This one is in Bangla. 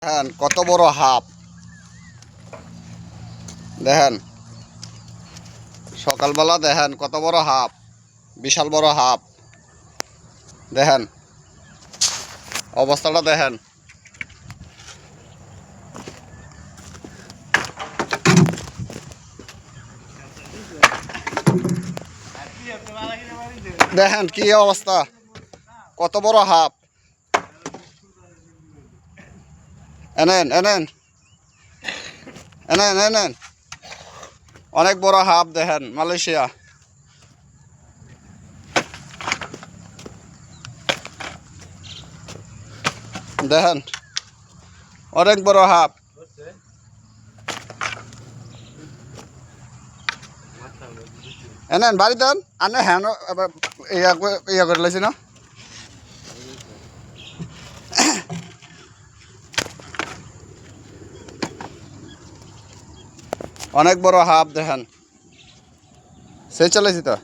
দেখেন কত বড় হাঁপ। দেখেন সকালবেলা দেখেন কত বড় হাঁপ, বিশাল বড় হাঁপ। দেখেন অবস্থাটা দেখেন। দেখেন কি অবস্থা, কত বড় হাঁপ। এনেন এনেন এনেন এনেন অনেক বড় হাঁপ। দেখেন মালয়েশিয়া। দেখেন অনেক বড় হাঁপ। এনেন বাড়ি দেন আনে হ্যাঁ ইয়া করে লাইছি না। অনেক বড় হাঁপ দেখেন, সেই চালাইছি তো।